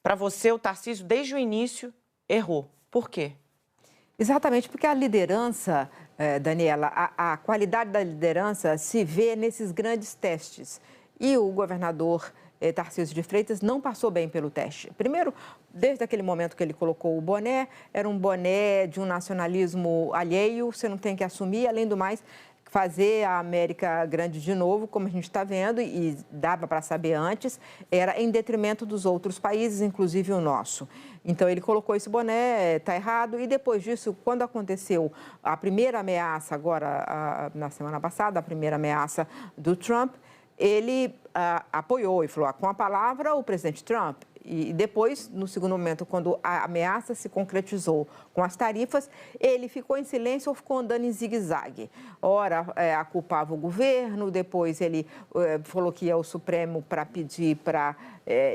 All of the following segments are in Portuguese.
Para você, o Tarcísio, desde o início, errou. Por quê? Exatamente, porque a liderança, Daniela, a qualidade da liderança se vê nesses grandes testes. E o governador Tarcísio de Freitas não passou bem pelo teste. Primeiro, desde aquele momento que ele colocou o boné, era um boné de um nacionalismo alheio, você não tem que assumir, além do mais, fazer a América grande de novo, como a gente está vendo, e dava para saber antes, era em detrimento dos outros países, inclusive o nosso. Então, ele colocou esse boné, está errado, e depois disso, quando aconteceu a primeira ameaça, agora, na semana passada, a primeira ameaça do Trump, ele apoiou e falou, com a palavra, o presidente Trump. E depois, no segundo momento, quando a ameaça se concretizou com as tarifas, ele ficou em silêncio ou ficou andando em zigue-zague. Ora, culpava o governo, depois ele falou que ia ao Supremo para pedir para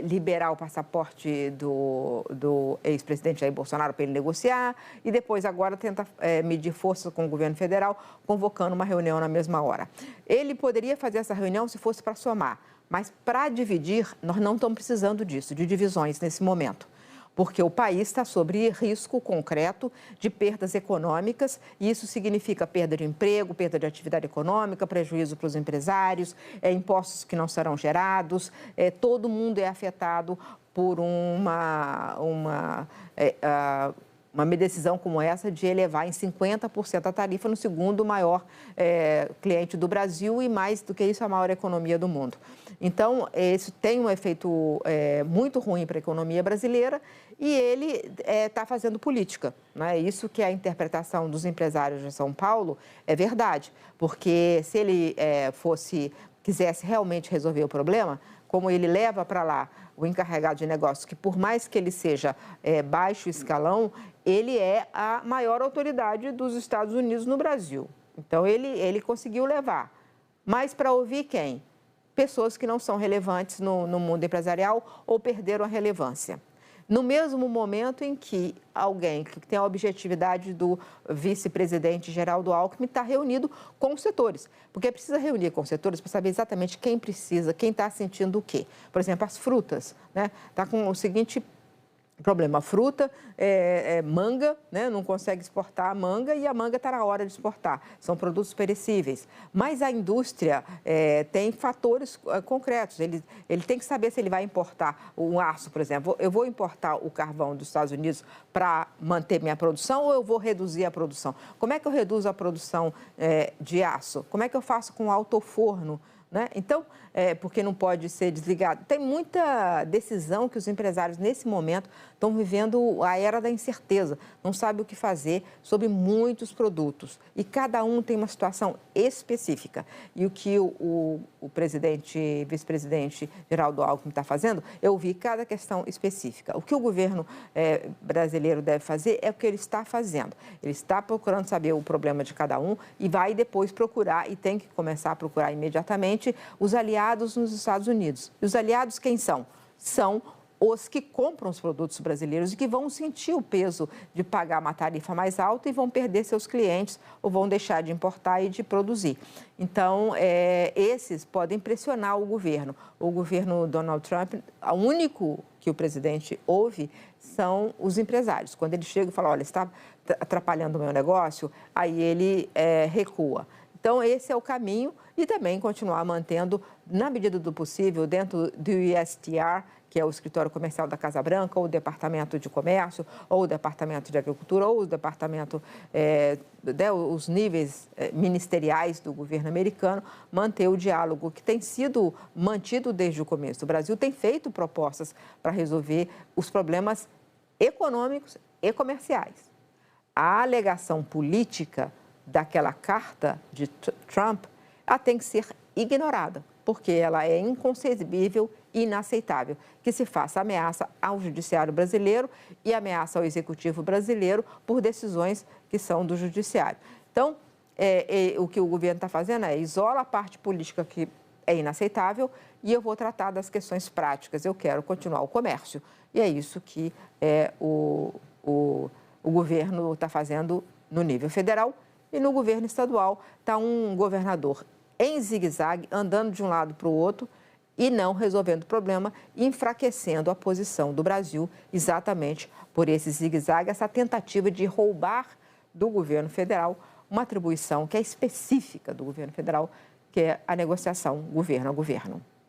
liberar o passaporte do ex-presidente Jair Bolsonaro para ele negociar, e depois agora tenta medir forças com o governo federal, convocando uma reunião na mesma hora. Ele poderia fazer essa reunião se fosse para somar. Mas para dividir, nós não estamos precisando disso, de divisões nesse momento, porque o país está sob risco concreto de perdas econômicas, e isso significa perda de emprego, perda de atividade econômica, prejuízo para os empresários, impostos que não serão gerados, todo mundo é afetado por uma decisão como essa de elevar em 50% a tarifa no segundo maior cliente do Brasil e, mais do que isso, a maior economia do mundo. Então, isso tem um efeito muito ruim para a economia brasileira, e ele está fazendo política. Né? Isso que é a interpretação dos empresários de São Paulo é verdade, porque se ele quisesse realmente resolver o problema, como ele leva para lá o encarregado de negócios, que por mais que ele seja baixo escalão, ele é a maior autoridade dos Estados Unidos no Brasil. Então, ele conseguiu levar. Mas para ouvir quem? Pessoas que não são relevantes no mundo empresarial ou perderam a relevância. No mesmo momento em que alguém que tem a objetividade do vice-presidente Geraldo Alckmin está reunido com os setores, porque precisa reunir com os setores para saber exatamente quem precisa, quem está sentindo o quê. Por exemplo, as frutas, né? Está com o seguinte problema, a fruta, manga, né? Não consegue exportar a manga, e a manga está na hora de exportar. São produtos perecíveis. Mas a indústria tem fatores concretos. Ele tem que saber se ele vai importar um aço, por exemplo. Eu vou importar o carvão dos Estados Unidos para manter minha produção, ou eu vou reduzir a produção? Como é que eu reduzo a produção de aço? Como é que eu faço com autoforno? Né? Então, porque não pode ser desligado. Tem muita decisão que os empresários, nesse momento, estão vivendo a era da incerteza. Não sabem o que fazer sobre muitos produtos. E cada um tem uma situação específica. E o que o vice-presidente Geraldo Alckmin está fazendo, eu vi cada questão específica. O que o governo brasileiro deve fazer é o que ele está fazendo. Ele está procurando saber o problema de cada um e vai depois procurar, e tem que começar a procurar imediatamente, os aliados nos Estados Unidos. E os aliados quem são? São os que compram os produtos brasileiros e que vão sentir o peso de pagar uma tarifa mais alta e vão perder seus clientes ou vão deixar de importar e de produzir. Então, esses podem pressionar o governo. O governo Donald Trump, o único que o presidente ouve são os empresários. Quando ele chega e fala, olha, está atrapalhando o meu negócio, aí ele recua. Então, esse é o caminho, e também continuar mantendo, na medida do possível, dentro do USTR, que é o Escritório Comercial da Casa Branca, ou o Departamento de Comércio, ou o Departamento de Agricultura, ou o Departamento, os níveis ministeriais do governo americano, manter o diálogo que tem sido mantido desde o começo. O Brasil tem feito propostas para resolver os problemas econômicos e comerciais. A alegação política daquela carta de Trump, ela tem que ser ignorada, porque ela é inconcebível e inaceitável que se faça ameaça ao judiciário brasileiro e ameaça ao executivo brasileiro por decisões que são do judiciário. Então, o que o governo está fazendo isola a parte política, que é inaceitável, e eu vou tratar das questões práticas. Eu quero continuar o comércio. E é isso que o governo está fazendo no nível federal. E no governo estadual está um governador em zigue-zague, andando de um lado para o outro, e não resolvendo o problema, enfraquecendo a posição do Brasil exatamente por esse zigue-zague, essa tentativa de roubar do governo federal uma atribuição que é específica do governo federal, que é a negociação governo a governo.